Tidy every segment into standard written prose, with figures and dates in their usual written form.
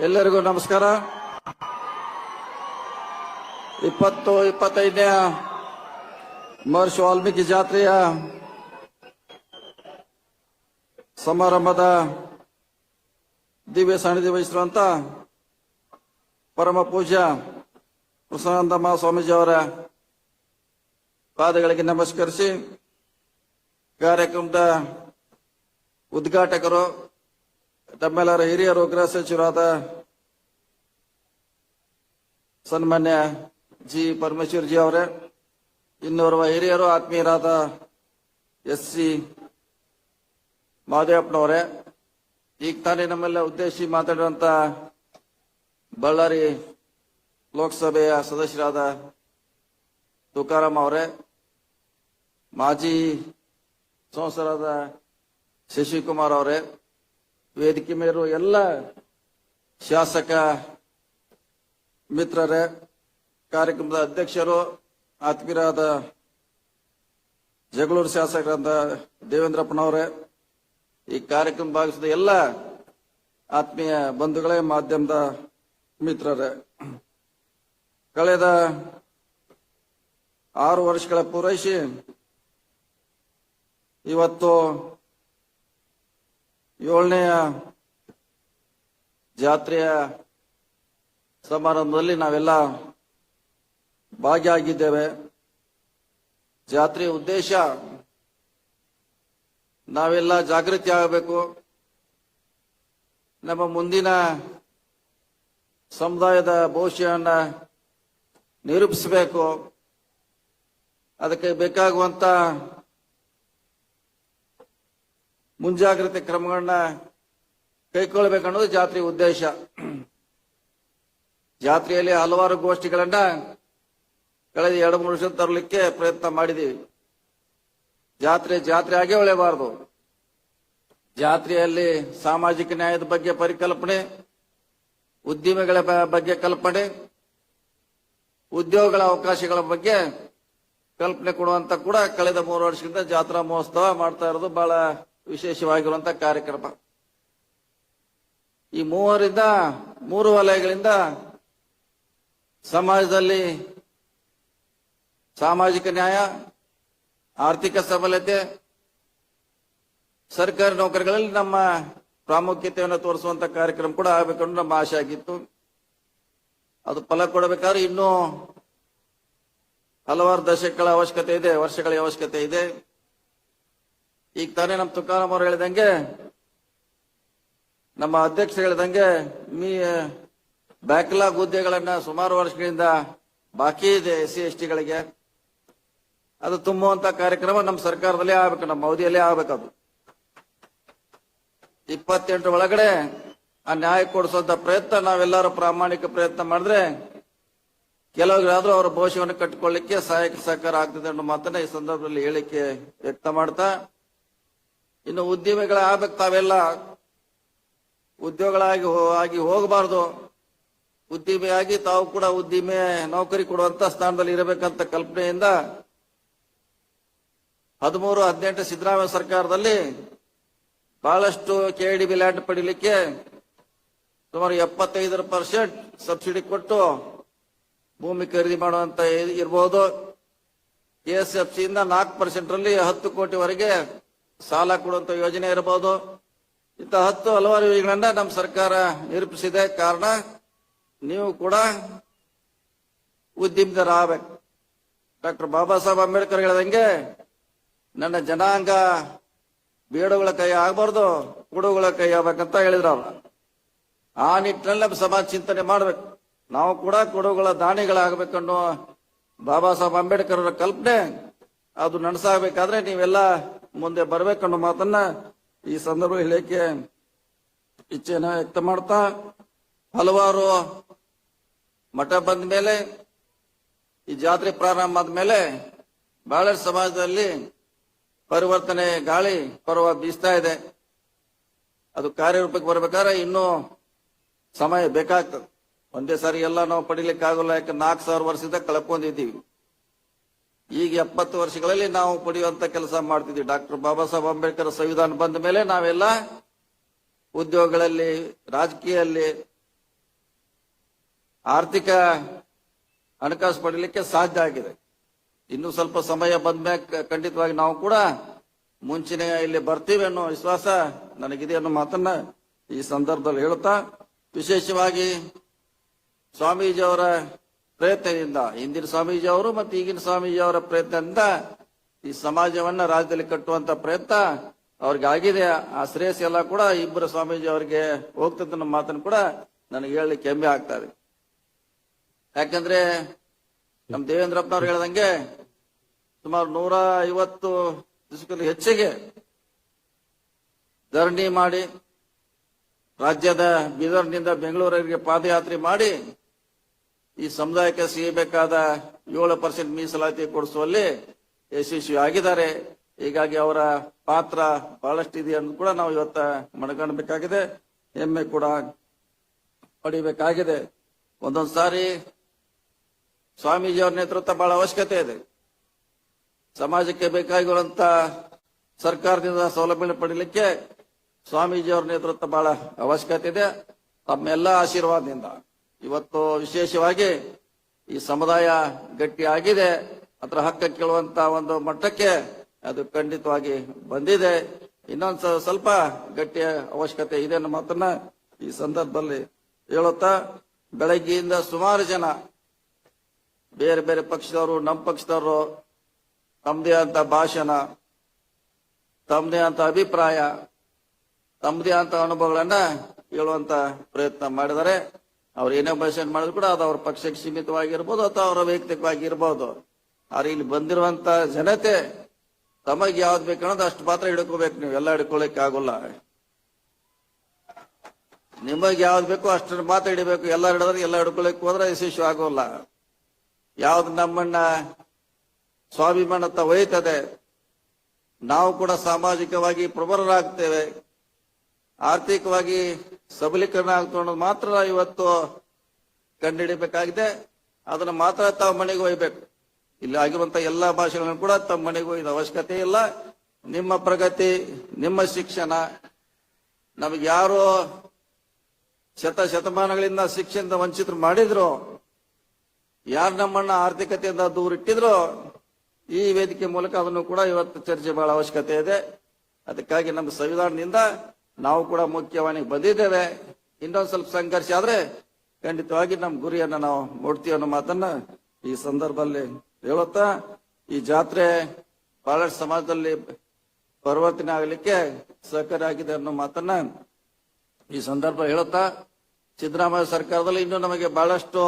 ಎಲ್ಲರಿಗೂ ನಮಸ್ಕಾರ. 20-25ನೇ ಮಹರ್ಷಿ ವಾಲ್ಮೀಕಿ ಜಾತ್ರೆಯ ಸಮಾರಂಭದ ದಿವ್ಯ ಸಾನ್ನಿಧ್ಯ ವಹಿಸಿರುವಂತ ಪರಮ ಪೂಜ್ಯ ಪ್ರಸನ್ನಾನಂದ ಮಹಾಸ್ವಾಮೀಜಿ ಅವರ ಪಾದಗಳಿಗೆ ನಮಸ್ಕರಿಸಿ, ಕಾರ್ಯಕ್ರಮದ ಉದ್ಘಾಟಕರು ತಮ್ಮೆಲ್ಲರ ಹಿರಿಯರು, ಗೃಹ ಸಚಿವರಾದ ಸನ್ಮಾನ್ಯ ಜಿ ಪರಮೇಶ್ವರ್ ಜಿ ಅವರೇ, ಇನ್ನೋರ್ವ ಹಿರಿಯರು ಆತ್ಮೀಯರಾದ ಎಸ್.ಸಿ. ಮಹದೇವಪ್ಪನವರೇ, ಈಗ ತಾನೇ ನಮ್ಮೆಲ್ಲ ಉದ್ದೇಶಿಸಿ ಮಾತಾಡಿರುವಂತ ಬಳ್ಳಾರಿ ಲೋಕಸಭೆಯ ಸದಸ್ಯರಾದ ತುಕಾರಾಮ್ ಅವರೇ, ಮಾಜಿ ಸಂಸದರಾದ ಶಶಿಕುಮಾರ್ ಅವರೇ, ವೇದಿಕೆ ಮೇಲಿರುವ ಎಲ್ಲ ಶಾಸಕ ಮಿತ್ರರೇ, ಕಾರ್ಯಕ್ರಮದ ಅಧ್ಯಕ್ಷರು, ಆತ್ಮೀಯರಾದ ಜಗಳೂರು ಶಾಸಕರಾದ ದೇವೇಂದ್ರಪ್ಪನವರೇ, ಈ ಕಾರ್ಯಕ್ರಮ ಭಾಗವಹಿಸಿದ ಎಲ್ಲ ಆತ್ಮೀಯ ಬಂಧುಗಳೇ, ಮಾಧ್ಯಮದ ಮಿತ್ರರೇ, ಕಳೆದ 6 ವರ್ಷಗಳ ಪೂರೈಸಿ ಇವತ್ತು 7ನೇ ಜಾತ್ರೆಯ ಸಮಾರಂಭದಲ್ಲಿ ನಾವೆಲ್ಲ ಭಾಗಿಯಾಗಿದ್ದೇವೆ. ಜಾತ್ರೆಯ ಉದ್ದೇಶ ನಾವೆಲ್ಲ ಜಾಗೃತಿ ಆಗಬೇಕು, ನಮ್ಮ ಮುಂದಿನ ಸಮುದಾಯದ ಭವಿಷ್ಯವನ್ನು ನಿರೂಪಿಸಬೇಕು, ಅದಕ್ಕೆ ಬೇಕಾಗುವಂತ ಮುಂಜಾಗ್ರತೆ ಕ್ರಮಗಳನ್ನ ಕೈಗೊಳ್ಳಬೇಕನ್ನೋದು ಜಾತ್ರೆಯ ಉದ್ದೇಶ. ಜಾತ್ರೆಯಲ್ಲಿ ಹಲವಾರು ಗೋಷ್ಠಿಗಳನ್ನ ಕಳೆದ 2-3 ವರ್ಷ ತರಲಿಕ್ಕೆ ಪ್ರಯತ್ನ ಮಾಡಿದೀವಿ. ಜಾತ್ರೆ ಆಗೇ ಉಳಿಯಬಾರದು. ಜಾತ್ರೆಯಲ್ಲಿ ಸಾಮಾಜಿಕ ನ್ಯಾಯದ ಬಗ್ಗೆ ಪರಿಕಲ್ಪನೆ, ಉದ್ದಿಮೆಗಳ ಬಗ್ಗೆ ಕಲ್ಪನೆ, ಉದ್ಯೋಗಗಳ ಅವಕಾಶಗಳ ಬಗ್ಗೆ ಕಲ್ಪನೆ ಕೊಡುವಂತ ಕೂಡ ಕಳೆದ 3 ವರ್ಷದಿಂದ ಜಾತ್ರಾ ಮಹೋತ್ಸವ ಮಾಡ್ತಾ ಇರೋದು ಬಹಳ ವಿಶೇಷವಾಗಿರುವಂತ ಕಾರ್ಯಕ್ರಮ. ಈ 3 ವಲಯಗಳಿಂದ ಸಮಾಜದಲ್ಲಿ ಸಾಮಾಜಿಕ ನ್ಯಾಯ, ಆರ್ಥಿಕ ಸಬಲತೆ, ಸರ್ಕಾರಿ ನೌಕರಿಗಳಲ್ಲಿ ನಮ್ಮ ಪ್ರಾಮುಖ್ಯತೆಯನ್ನು ತೋರಿಸುವಂತ ಕಾರ್ಯಕ್ರಮ ಕೂಡ ಆಗಬೇಕಂದ್ರೆ ನಮ್ಮ ಆಶೆ ಆಗಿತ್ತು. ಅದು ಫಲ ಕೊಡಬೇಕಾದ್ರೆ ಇನ್ನೂ ಹಲವಾರು ದಶಕಗಳ ಅವಶ್ಯಕತೆ ಇದೆ, ವರ್ಷಗಳ ಅವಶ್ಯಕತೆ ಇದೆ. ಈಗ ತಾನೇ ನಮ್ಮ ತುಕಾರಾಮ್ ಅವರು ಹೇಳಿದಂಗೆ, ನಮ್ಮ ಅಧ್ಯಕ್ಷರು ಹೇಳಿದಂಗೆ, ಬ್ಯಾಕ್ಲಾಗ್ ಹುದ್ದೆಗಳನ್ನ ಸುಮಾರು ವರ್ಷಗಳಿಂದ ಬಾಕಿ ಇದೆ SC/ST ಗಳಿಗೆ. ಅದು ತುಂಬುವಂತ ಕಾರ್ಯಕ್ರಮ ನಮ್ಮ ಸರ್ಕಾರದಲ್ಲೇ ಆಗ್ಬೇಕು, ನಮ್ಮ ಅವಧಿಯಲ್ಲೇ ಆಗ್ಬೇಕದು. 28 ಒಳಗಡೆ ಆ ನ್ಯಾಯ ಕೊಡಿಸುವಂತ ಪ್ರಯತ್ನ ನಾವೆಲ್ಲರೂ ಪ್ರಾಮಾಣಿಕ ಪ್ರಯತ್ನ ಮಾಡಿದ್ರೆ ಕೆಲವರಿಗಾದ್ರೂ ಅವರ ಭವಿಷ್ಯವನ್ನು ಕಟ್ಟಿಕೊಳ್ಳಿಕ್ಕೆ ಸಹಾಯಕ ಸಹಕಾರ ಆಗ್ತದೆ ಅನ್ನೋ ಮಾತನ್ನ ಈ ಸಂದರ್ಭದಲ್ಲಿ ಹೇಳಿಕೆ ವ್ಯಕ್ತ ಮಾಡ್ತಾ, ಇನ್ನು ಉದ್ಯಮಿಗಳ ಆಗ್ಬೇಕು, ತಾವೆಲ್ಲ ಉದ್ಯೋಗಗಳಾಗಿ ಹೋಗಬಾರ್ದು, ಉದ್ದಿಮೆಯಾಗಿ ತಾವು ಕೂಡ ಉದ್ದಿಮೆ ನೌಕರಿ ಕೊಡುವಂತ ಸ್ಥಾನದಲ್ಲಿ ಇರಬೇಕಂತ ಕಲ್ಪನೆಯಿಂದ 13-18 ಸಿದ್ದರಾಮಯ್ಯ ಸರ್ಕಾರದಲ್ಲಿ ಬಹಳಷ್ಟು KDB ಲ್ಯಾಂಡ್ ಪಡಿಲಿಕ್ಕೆ ಸುಮಾರು 75% ಸಬ್ಸಿಡಿ ಕೊಟ್ಟು ಭೂಮಿ ಖರೀದಿ ಮಾಡುವಂತ ಇರಬಹುದು. KSFC ಇಂದ 4% ರಲ್ಲಿ 10 ಕೋಟಿವರೆಗೆ ಸಾಲ ಕೊಡುವಂತ ಯೋಜನೆ ಇರಬಹುದು. ಇಂಥ 10 ಹಲವಾರು ಯೋಜನೆಗಳನ್ನ ನಮ್ಮ ಸರ್ಕಾರ ನಿರೂಪಿಸಿದೆ. ಕಾರಣ ನೀವು ಕೂಡ ಉದ್ಯಮದರಾಗಬೇಕು. ಡಾಕ್ಟರ್ ಬಾಬಾ ಸಾಹೇಬ್ ಅಂಬೇಡ್ಕರ್ ಹೇಳಿದಂಗೆ, ನನ್ನ ಜನಾಂಗ ಬೇಡುಗಳ ಕೈ ಆಗಬಾರ್ದು, ಕೊಡುಗಳ ಕೈ ಆಗ್ಬೇಕಂತ ಹೇಳಿದ್ರು ಅವರು. ಆ ನಿಟ್ಟಿನಲ್ಲಿ ನಮ್ಮ ಸಮಾಜ ಚಿಂತನೆ ಮಾಡ್ಬೇಕು. ನಾವು ಕೂಡ ಕೊಡುಗಳ ದಾನಿಗಳಾಗಬೇಕನ್ನೋ ಬಾಬಾ ಸಾಹೇಬ್ ಅಂಬೇಡ್ಕರ್ ಅವರ ಕಲ್ಪನೆ, ಅದು ನಡೆಸಾಗಬೇಕಾದ್ರೆ ನೀವೆಲ್ಲ ಮುಂದೆ ಬರ್ಬೇಕನ್ನೋ ಮಾತನ್ನ ಈ ಸಂದರ್ಭ ಹೇಳಿಕೆ ಇಚ್ಛೆನ ವ್ಯಕ್ತ ಮಾಡ್ತಾ, ಹಲವಾರು ಮಠ ಬಂದ ಮೇಲೆ, ಈ ಜಾತ್ರೆ ಪ್ರಾರಂಭ ಆದ್ಮೇಲೆ ಬಹಳಷ್ಟು ಸಮಾಜದಲ್ಲಿ ಪರಿವರ್ತನೆ ಗಾಳಿ ಪರ್ವ ಬೀಸ್ತಾ ಇದೆ. ಅದು ಕಾರ್ಯರೂಪಕ್ಕೆ ಬರ್ಬೇಕಾದ್ರೆ ಇನ್ನೂ ಸಮಯ ಬೇಕಾಗ್ತದೆ. ಒಂದೇ ಸಾರಿ ಎಲ್ಲ ನಾವು ಪಡಿಲಿಕ್ಕೆ ಆಗೋಲ್ಲ, ಯಾಕೆ 4000 ವರ್ಷದಿಂದ ಕಳ್ಕೊಂಡಿದ್ದೀವಿ. ಈಗ 70 ವರ್ಷಗಳಲ್ಲಿ ನಾವು ಪಡೆಯುವಂತ ಕೆಲಸ ಮಾಡ್ತಿದ್ವಿ. ಡಾಕ್ಟರ್ ಬಾಬಾ ಸಾಹೇಬ್ ಅಂಬೇಡ್ಕರ್ ಸಂವಿಧಾನ ಬಂದ ಮೇಲೆ ನಾವೆಲ್ಲ ಉದ್ಯೋಗಗಳಲ್ಲಿ, ರಾಜಕೀಯದಲ್ಲಿ, ಆರ್ಥಿಕ ಹಣಕಾಸು ಪಡೀಲಿಕ್ಕೆ ಸಾಧ್ಯ ಆಗಿದೆ. ಇನ್ನು ಸ್ವಲ್ಪ ಸಮಯ ಬಂದ್ಮ್ಯಾಗ ಖಂಡಿತವಾಗಿ ನಾವು ಕೂಡ ಮುಂಚಿನ ಇಲ್ಲಿ ಬರ್ತೀವಿ ಅನ್ನೋ ವಿಶ್ವಾಸ ನನಗಿದೆ ಅನ್ನೋ ಮಾತನ್ನ ಈ ಸಂದರ್ಭದಲ್ಲಿ ಹೇಳುತ್ತಾ, ವಿಶೇಷವಾಗಿ ಸ್ವಾಮೀಜಿಯವರ ಪ್ರಯತ್ನದಿಂದ, ಹಿಂದಿನ ಸ್ವಾಮೀಜಿ ಅವರು ಮತ್ತು ಈಗಿನ ಸ್ವಾಮೀಜಿ ಅವರ ಪ್ರಯತ್ನದಿಂದ ಈ ಸಮಾಜವನ್ನ ರಾಜ್ಯದಲ್ಲಿ ಕಟ್ಟುವಂತ ಪ್ರಯತ್ನ ಅವ್ರಿಗೆ ಆಗಿದೆ. ಆ ಶ್ರೇಯಸ್ ಎಲ್ಲ ಕೂಡ ಇಬ್ಬರು ಸ್ವಾಮೀಜಿ ಅವರಿಗೆ ಹೋಗ್ತದೆ ಅನ್ನೋ ಮಾತನ್ನು ಕೂಡ ನನಗೆ ಹೇಳಲಿಕ್ಕೆ ಹೆಮ್ಮೆ ಆಗ್ತಾ ಇದೆ. ಯಾಕಂದ್ರೆ ನಮ್ಮ ದೇವೇಂದ್ರಪ್ಪನವ್ರು ಹೇಳ್ದಂಗೆ ಸುಮಾರು 150 ದಿವಸಕ್ಕೂ ಹೆಚ್ಚಿಗೆ ಧರಣಿ ಮಾಡಿ ರಾಜ್ಯದ ಬೀದರ್ನಿಂದ ಬೆಂಗಳೂರಿಗೆ ಪಾದಯಾತ್ರೆ ಮಾಡಿ ಈ ಸಮುದಾಯಕ್ಕೆ ಸಿಗಬೇಕಾದ 7% ಮೀಸಲಾತಿ ಕೊಡಿಸುವಲ್ಲಿ ಯಶಸ್ವಿ ಆಗಿದ್ದಾರೆ. ಹೀಗಾಗಿ ಅವರ ಪಾತ್ರ ಬಹಳಷ್ಟಿದೆ ಅಂತ ಕೂಡ ನಾವು ಇವತ್ತ ಮನಗಣಬೇಕಾಗಿದೆ, ಹೆಮ್ಮೆ ಕೂಡ ಪಡಿಬೇಕಾಗಿದೆ. ಒಂದೊಂದು ಸಾರಿ ಸ್ವಾಮೀಜಿಯವರ ನೇತೃತ್ವ ಬಹಳ ಅವಶ್ಯಕತೆ ಇದೆ. ಸಮಾಜಕ್ಕೆ ಬೇಕಾಗಿರುವಂತ ಸರ್ಕಾರದಿಂದ ಸೌಲಭ್ಯ ಪಡೀಲಿಕ್ಕೆ ಸ್ವಾಮೀಜಿಯವರ ನೇತೃತ್ವ ಬಹಳ ಅವಶ್ಯಕತೆ ಇದೆ. ತಮ್ಮೆಲ್ಲ ಆಶೀರ್ವಾದದಿಂದ ಇವತ್ತು ವಿಶೇಷವಾಗಿ ಈ ಸಮುದಾಯ ಗಟ್ಟಿ ಆಗಿದೆ. ಅದರ ಹಕ್ಕ ಕೇಳುವಂತ ಒಂದು ಮಟ್ಟಕ್ಕೆ ಅದು ಖಂಡಿತವಾಗಿ ಬಂದಿದೆ. ಇನ್ನೊಂದು ಸ್ವಲ್ಪ ಗಟ್ಟಿಯ ಅವಶ್ಯಕತೆ ಇದೆ ಅನ್ನೋ ಮಾತನ್ನ ಈ ಸಂದರ್ಭದಲ್ಲಿ ಹೇಳುತ್ತಾ, ಬೆಳಗ್ಗೆಯಿಂದ ಸುಮಾರು ಜನ ಬೇರೆ ಬೇರೆ ಪಕ್ಷದವರು, ನಮ್ಮ ಪಕ್ಷದವರು ತಮ್ಮದೇ ಅಂತ ಭಾಷಣ, ತಮ್ಮದೇ ಅಂತ ಅಭಿಪ್ರಾಯ, ತಮ್ಮದೇ ಅಂತ ಅನುಭವಗಳನ್ನ ಹೇಳುವಂತ ಪ್ರಯತ್ನ ಮಾಡಿದ್ದಾರೆ. ಅವ್ರು ಏನೇ ಭಾಷಣ ಮಾಡಿದ್ರು ಕೂಡ ಅದು ಅವ್ರ ಪಕ್ಷಕ್ಕೆ ಸೀಮಿತವಾಗಿರ್ಬೋದು ಅಥವಾ ಅವರ ವೈಯಕ್ತಿಕವಾಗಿ ಇರ್ಬೋದು. ಆದ್ರೆ ಇಲ್ಲಿ ಬಂದಿರುವಂತ ಜನತೆ ತಮಗೆ ಯಾವ್ದು ಬೇಕನ್ನೋದು ಅಷ್ಟು ಮಾತ್ರ ಹಿಡ್ಕೋಬೇಕು. ನೀವು ಎಲ್ಲ ಹಿಡ್ಕೊಳ್ಳಿಕ್ಕೆ ಆಗೋಲ್ಲ. ನಿಮಗೆ ಯಾವ್ದು ಬೇಕೋ ಅಷ್ಟು ಮಾತ್ರ ಹಿಡಿಬೇಕು. ಎಲ್ಲ ಹಿಡಿದ್ರೆ ಎಲ್ಲ ಹಿಡ್ಕೊಳ್ಳಿಕ್ಕೆ ಹೋದ್ರೆ ಯಶಸ್ವಿ ಆಗೋಲ್ಲ. ಯಾವ್ದು ನಮ್ಮನ್ನ ಸ್ವಾಭಿಮಾನತ ಒಯ್ತದೆ, ನಾವು ಕೂಡ ಸಾಮಾಜಿಕವಾಗಿ ಪ್ರಬಲರಾಗ್ತೇವೆ, ಆರ್ಥಿಕವಾಗಿ ಸಬಲೀಕರಣ ಆಗ್ತದೆ ಅನ್ನೋದು ಮಾತ್ರ ಇವತ್ತು ಕಂಡುಹಿಡಿಬೇಕಾಗಿದೆ. ಅದನ್ನ ಮಾತ್ರ ತಾವು ಮನೆಗೆ ಒಯ್ಬೇಕು. ಇಲ್ಲಿ ಆಗಿರುವಂತ ಎಲ್ಲಾ ಭಾಷೆಗಳನ್ನು ಕೂಡ ತಮ್ಮ ಮನೆಗೆ ಒಯ್ದ ಅವಶ್ಯಕತೆ ಇಲ್ಲ. ನಿಮ್ಮ ಪ್ರಗತಿ, ನಿಮ್ಮ ಶಿಕ್ಷಣ, ನಮಗೆ ಯಾರು ಶತಮಾನಗಳಿಂದ ಶಿಕ್ಷಣದಿಂದ ವಂಚಿತರು ಮಾಡಿದ್ರು, ಯಾರು ನಮ್ಮನ್ನ ಆರ್ಥಿಕತೆಯಿಂದ ದೂರ ಇಟ್ಟಿದ್ರು, ಈ ವೇದಿಕೆ ಮೂಲಕ ಅದನ್ನು ಕೂಡ ಇವತ್ತು ಚರ್ಚೆ ಬಹಳ ಅವಶ್ಯಕತೆ ಇದೆ. ಅದಕ್ಕಾಗಿ ನಮ್ಮ ಸಂವಿಧಾನದಿಂದ ನಾವು ಕೂಡ ಮುಖ್ಯವಾಣಿಗೆ ಬಂದಿದ್ದೇವೆ. ಇನ್ನೊಂದು ಸ್ವಲ್ಪ ಸಂಘರ್ಷ ಆದ್ರೆ ಖಂಡಿತವಾಗಿ ನಮ್ಮ ಗುರಿಯನ್ನ ನಾವು ಮುಟ್ತೀವಿ ಅನ್ನೋ ಮಾತನ್ನ ಈ ಸಂದರ್ಭದಲ್ಲಿ ಹೇಳುತ್ತಾ, ಈ ಜಾತ್ರೆ ಬಹಳಷ್ಟು ಸಮಾಜದಲ್ಲಿ ಪರಿವರ್ತನೆ ಆಗಲಿಕ್ಕೆ ಸಹಕಾರಿಯಾಗಿದೆ ಅನ್ನೋ ಮಾತನ್ನ ಈ ಸಂದರ್ಭ ಹೇಳುತ್ತಾ, ಸಿದ್ದರಾಮಯ್ಯ ಸರ್ಕಾರದಲ್ಲಿ ಇನ್ನೂ ನಮಗೆ ಬಹಳಷ್ಟು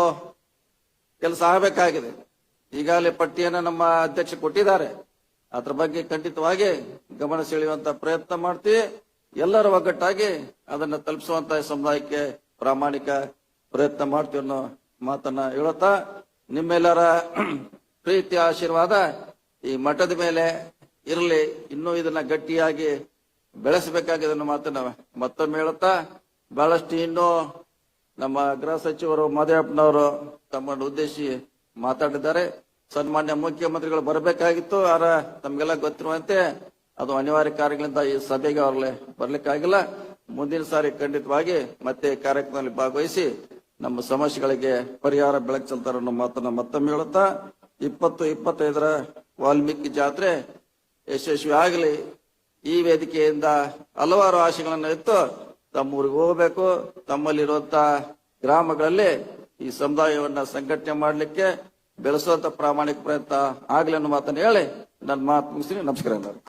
ಕೆಲಸ ಆಗಬೇಕಾಗಿದೆ. ಈಗಾಗಲೇ ಪಟ್ಟಿಯನ್ನು ನಮ್ಮ ಅಧ್ಯಕ್ಷ ಕೊಟ್ಟಿದ್ದಾರೆ. ಅದ್ರ ಬಗ್ಗೆ ಖಂಡಿತವಾಗಿ ಗಮನ ಸೆಳೆಯುವಂತ ಪ್ರಯತ್ನ ಮಾಡ್ತೀವಿ. ಎಲ್ಲರ ಒಗ್ಗಟ್ಟಾಗಿ ಅದನ್ನ ತಲುಪಿಸುವಂತ ಸಮುದಾಯಕ್ಕೆ ಪ್ರಾಮಾಣಿಕ ಪ್ರಯತ್ನ ಮಾಡ್ತೀವಿ ಅನ್ನೋ ಮಾತನ್ನ ಹೇಳುತ್ತಾ, ನಿಮ್ಮೆಲ್ಲರ ಪ್ರೀತಿ ಆಶೀರ್ವಾದ ಈ ಮಠದ ಮೇಲೆ ಇರಲಿ. ಇನ್ನೂ ಇದನ್ನ ಗಟ್ಟಿಯಾಗಿ ಬೆಳೆಸಬೇಕಾಗಿದೆ ಅನ್ನೋ ಮಾತನ್ನ ಮತ್ತೊಮ್ಮೆ ಹೇಳುತ್ತಾ, ಬಹಳಷ್ಟು ಇನ್ನೂ ನಮ್ಮ ಗೃಹ ಸಚಿವರು ಮಾದೇವಪ್ಪನವರು ತಮ್ಮನ್ನು ಉದ್ದೇಶಿಸಿ ಮಾತಾಡಿದ್ದಾರೆ. ಸನ್ಮಾನ್ಯ ಮುಖ್ಯಮಂತ್ರಿಗಳು ಬರಬೇಕಾಗಿತ್ತು, ಆರ ತಮ್ಗೆಲ್ಲ ಗೊತ್ತಿರುವಂತೆ ಅದು ಅನಿವಾರ್ಯ ಕಾರ್ಯಗಳಿಂದ ಈ ಸಭೆಗೆ ಅವ್ರಲ್ಲೇ ಬರ್ಲಿಕ್ಕಾಗಿಲ್ಲ. ಮುಂದಿನ ಸಾರಿ ಖಂಡಿತವಾಗಿ ಮತ್ತೆ ಕಾರ್ಯಕ್ರಮದಲ್ಲಿ ಭಾಗವಹಿಸಿ ನಮ್ಮ ಸಮಸ್ಯೆಗಳಿಗೆ ಪರಿಹಾರ ಬೆಳಕು ಚೆಲ್ತಾರೆ ಅನ್ನೋ ಮಾತನ್ನ ಮತ್ತೊಮ್ಮೆ ಹೇಳುತ್ತಾ, 2025 ವಾಲ್ಮೀಕಿ ಜಾತ್ರೆ ಯಶಸ್ವಿ ಆಗಲಿ. ಈ ವೇದಿಕೆಯಿಂದ ಹಲವಾರು ಆಶೆಗಳನ್ನು ಇತ್ತು. ತಮ್ಮೂರಿಗೆ ಹೋಗಬೇಕು, ತಮ್ಮಲ್ಲಿರುವಂತಹ ಗ್ರಾಮಗಳಲ್ಲಿ ಈ ಸಮುದಾಯವನ್ನ ಸಂಘಟನೆ ಮಾಡಲಿಕ್ಕೆ ಬೆಳೆಸುವಂತ ಪ್ರಾಮಾಣಿಕ ಪ್ರಯತ್ನ ಆಗ್ಲಿ ಅನ್ನೋ ಮಾತನ್ನು ಹೇಳಿ ನನ್ನ ಮಾತು ಮುಗಿಸ್ತೀನಿ. ನಮಸ್ಕಾರ.